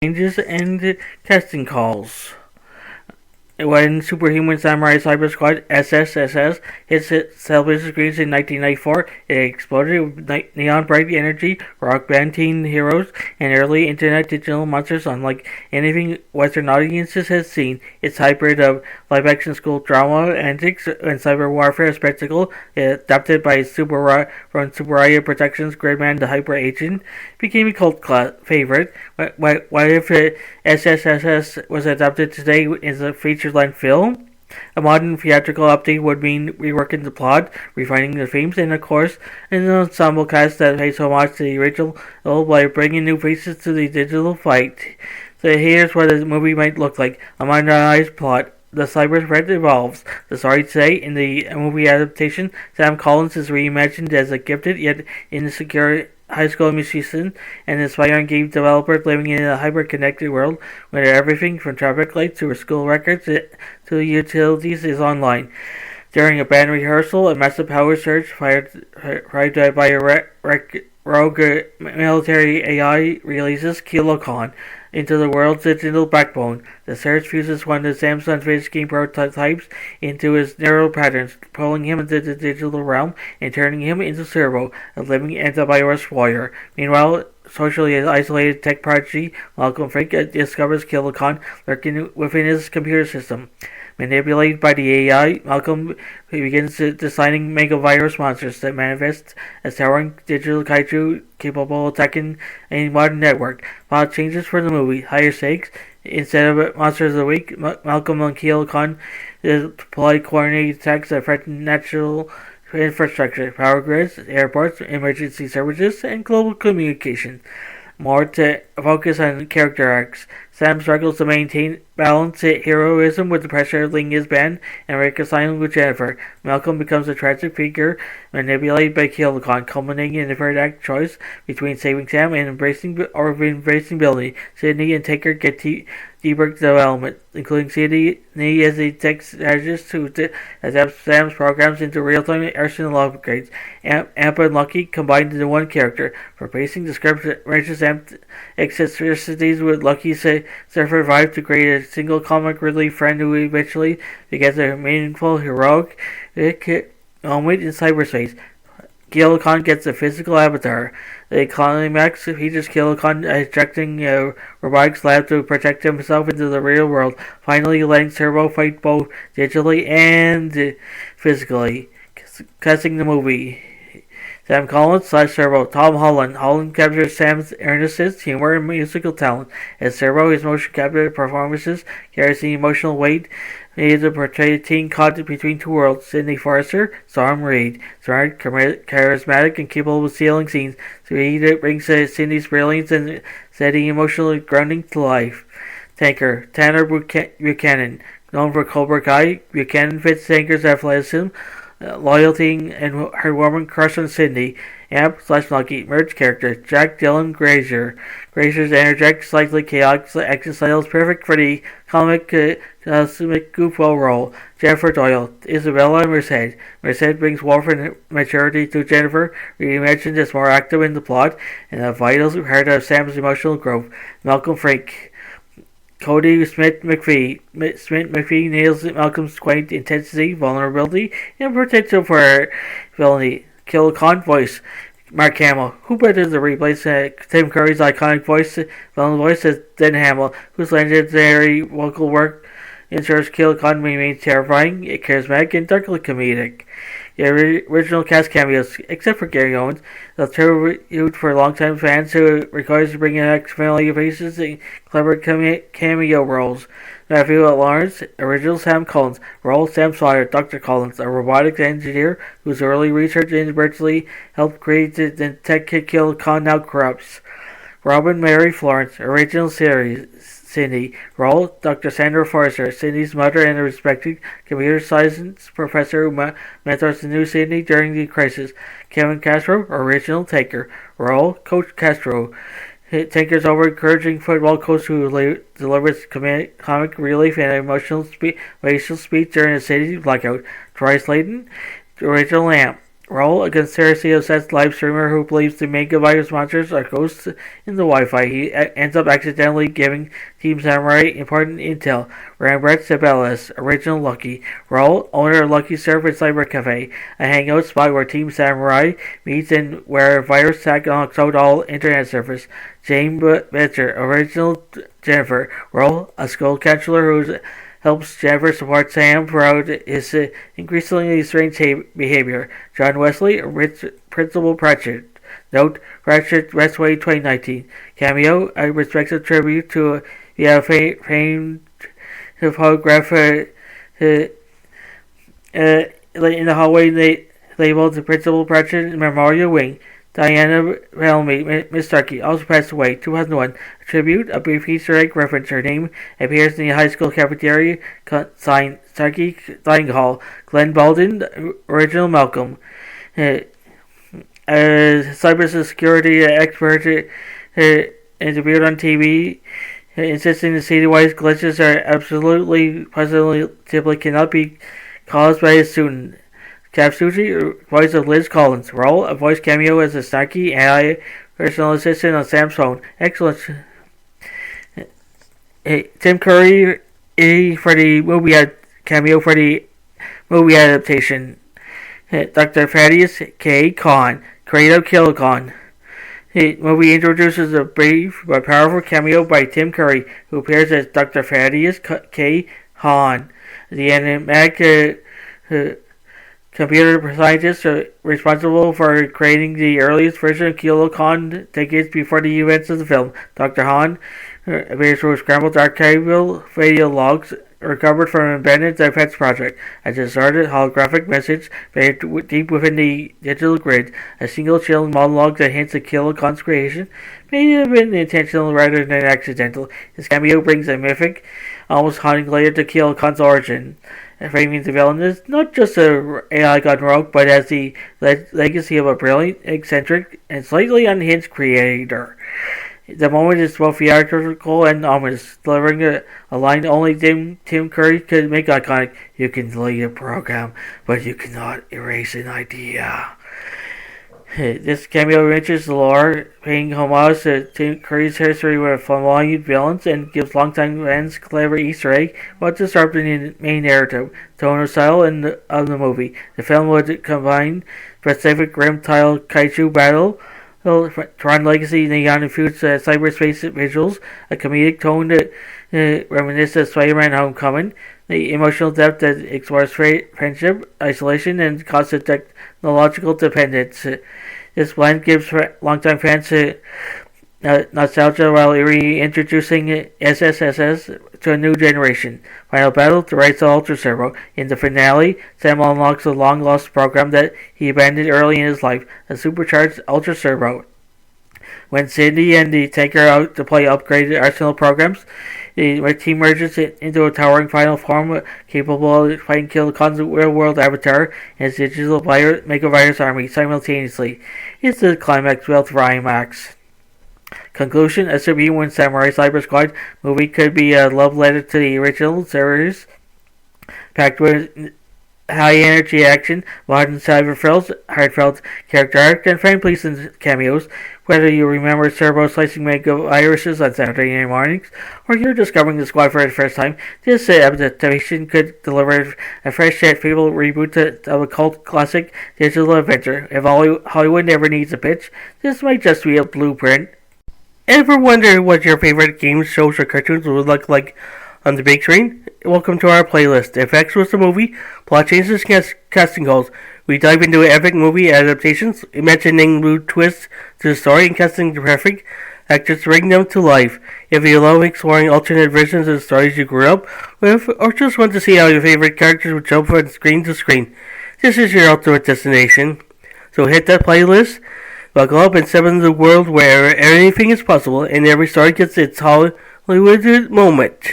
changes and casting calls. When Superhuman Samurai Syber-Squad (SSSS) hit television screens in 1994, it exploded with neon-bright energy, rock band teen heroes, and early internet digital monsters unlike anything Western audiences had seen. Its hybrid of live-action school drama, antics, and cyber warfare spectacle, adapted by from Subaraya Productions' Gridman the Hyper Agent, became a cult favorite. What if SSSS was adapted today as a feature-length film? A modern theatrical update would mean reworking the plot, refining the themes, and of course, an ensemble cast that pays homage to the original by bringing new faces to the digital fight. So here's what the movie might look like. A modernized plot. The cyber threat evolves. The story today, in the movie adaptation, Sam Collins is reimagined as a gifted yet insecure high school musician and aspiring game developer living in a hyper-connected world where everything from traffic lights to school records to utilities is online. During a band rehearsal, a massive power surge fired by a rogue military AI releases Kilokahn into the world's digital backbone. The surge fuses one of Sam's unfinished game prototypes into his neural patterns, pulling him into the digital realm and turning him into Servo, a living antivirus warrior. Meanwhile, socially isolated tech prodigy Malcolm Frank discovers Kilokahn lurking within his computer system. Manipulated by the AI, Malcolm begins designing mega-virus monsters that manifest as towering digital kaiju capable of attacking any modern network. Plot changes for the movie. Higher stakes. Instead of Monsters of the Week, Malcolm and Kilokahn deploy coordinated attacks that threaten natural infrastructure, power grids, airports, emergency services, and global communication. More to focus on character arcs. Sam struggles to maintain balance heroism with the pressure of leading his band and reconciling with Jennifer. Malcolm becomes a tragic figure manipulated by Kilokahn, culminating in a third act choice between saving Sam and embracing Billy. Sydney and Taker get deeper development, including Sydney as a tech strategist who adapts Sam's programs into real-time arsenal upgrades. Ampa and Lucky combined into one character. For pacing, the script merges Sam's eccentricities with Lucky's surfer vibe to create a single comic relief friend who eventually begins a meaningful, heroic moment in cyberspace. Kilokahn gets a physical avatar. The climax features Kilokahn ejecting a robotics lab to protect himself into the real world, finally letting Servo fight both digitally and physically. Casting the movie. Sam Collins / Servo. Tom Holland. Holland captures Sam's earnestness, humor, and musical talent. As Servo, his motion capture performances carries the emotional weight needed to portray a teen caught between two worlds. Sidney Forrester. Storm Reid. Smart, charismatic, and capable of stealing scenes. Reid brings Sidney's brilliance and steady emotional grounding to life. Tanker. Tanner Buchanan. Known for Cobra Kai, Buchanan fits Tanker's athleticism, loyalty, and heartwarming crush on Sydney. Amp / Lucky. Merge character. Jack Dylan Grazer. Grazer's energetic, slightly chaotic action style is perfect for the comic goofball role. Jennifer Doyle. Isabella Merced. Merced brings warmth and maturity to Jennifer, reimagined as more active in the plot, and a vital part of Sam's emotional growth. Malcolm Frank. Cody Smith McPhee. Nails Malcolm's quaint intensity, vulnerability, and potential for villainy. Kilokahn voice. Mark Hamill. Who better to replace Tim Curry's iconic villain voice as Dan Hamill, whose legendary vocal work ensures Kilokahn remains terrifying, charismatic, and darkly comedic. The original cast cameos, except for Gary Owens, the tribute for longtime fans who requires to bring in familiar faces and clever cameo roles. Matthew Lawrence, original Sam Collins, role Sam Sawyer, Dr. Collins, a robotics engineer whose early research inadvertently helped create the tech Kilokahn now corrupts. Robin Mary Florence, original series, Cindy. Role, Dr. Sandra Forrester, Cindy's mother and a respected computer science professor who mentors the new Cindy during the crisis. Kevin Castro, original Taker. Role, Coach Castro. Taker's over-encouraging football coach who delivers comic relief and emotional racial speech during a city blackout. Troy Slayton, original Amp. Role: a conspiracy-obsessed live streamer who believes the mega virus monsters are ghosts in the Wi-Fi. He ends up accidentally giving Team Samurai important intel. Rembrandt Sibelius, original Lucky. Role: owner of Lucky Surf and Cyber Cafe, a hangout spot where Team Samurai meets and where a virus attack knocks out all internet service. Jane Betcher, original Jennifer. Role: a school counselor who helps Jennifer support Sam throughout his increasingly strange behavior. John Wesley, Principal Pratchett. Note: Pratchett Westway 2019. Cameo: a respectful tribute to famed photograph in the hallway labeled the Principal Pratchett Memorial Wing. Diana Bellamy, Miss Starkey, also passed away, 2001. A tribute, a brief Easter egg reference. Her name appears in the high school cafeteria sign, Starkey Dining Hall. Glenn Baldwin, original Malcolm. A cybersecurity expert interviewed on TV, insisting the city-wide glitches are absolutely, positively cannot be caused by a student. Capsucci, voice of Liz Collins. Role: a voice cameo as a snarky AI personal assistant on Sam's phone. Excellent. Tim Curry for the movie cameo for the movie adaptation. Dr. Thaddeus Hahn, creator of Kilokahn. The movie introduces a brief but powerful cameo by Tim Curry, who appears as Dr. Thaddeus Hahn, the enigmatic computer scientist responsible for creating the earliest version of Kilokahn decades before the events of the film. Dr. Hahn appears through scrambled archival video logs recovered from an abandoned defense project. A distorted holographic message buried deep within the digital grid. A single chilling monologue that hints at Kilokahn's creation may have been intentional rather than accidental. His cameo brings a mythic, almost haunting layer to Kilokahn's origin, framing the villain as not just a AI gone rogue, but as the legacy of a brilliant, eccentric, and slightly unhinged creator. The moment is both theatrical and ominous, delivering a line only Tim Curry could make iconic. You can delete a program, but you cannot erase an idea. This cameo enriches the lore, paying homage to Tim Curry's history with flamboyant villains and gives longtime fans clever Easter egg while disrupting the main narrative, tone, or style of the movie. The film would combine Pacific Rim style kaiju battle, Tron Legacy neon-infused cyberspace visuals, a comedic tone that reminisces of Spider-Man Homecoming, the emotional depth that explores friendship, isolation, and constant technological dependence. This blend gives longtime fans nostalgia while reintroducing SSSS to a new generation. Final battle, the rise of Ultra Servo. In the finale, Sam unlocks a long-lost program that he abandoned early in his life, a supercharged Ultra Servo. When Cindy and the tanker are out to play upgraded Arsenal programs, the team merges into a towering final form capable of fighting Kilokahn's real-world avatar and his digital mega-virus army simultaneously. It's the climax built for IMAX. Conclusion: a Superhuman Samurai Syber-Squad movie could be a love letter to the original series, packed with high-energy action, modern cyber thrills, heartfelt character arc, and fan-pleasing cameos. Whether you remember Servo slicing mega viruses on Saturday night mornings, or you're discovering the squad for the first time, this adaptation could deliver a fresh yet faithful reboot of a cult classic digital adventure. If Hollywood never needs a pitch, this might just be a blueprint. Ever wonder what your favorite games, shows, or cartoons would look like on the big screen? Welcome to our playlist. If X was the movie, plot changes, casting calls. We dive into epic movie adaptations, imagining new twists to the story and casting the perfect actors to bring them to life. If you love exploring alternate versions of the stories you grew up with, or just want to see how your favorite characters would jump from screen to screen, this is your ultimate destination. So hit that playlist, buckle up, and step into the world where anything is possible and every story gets its Hollywood moment.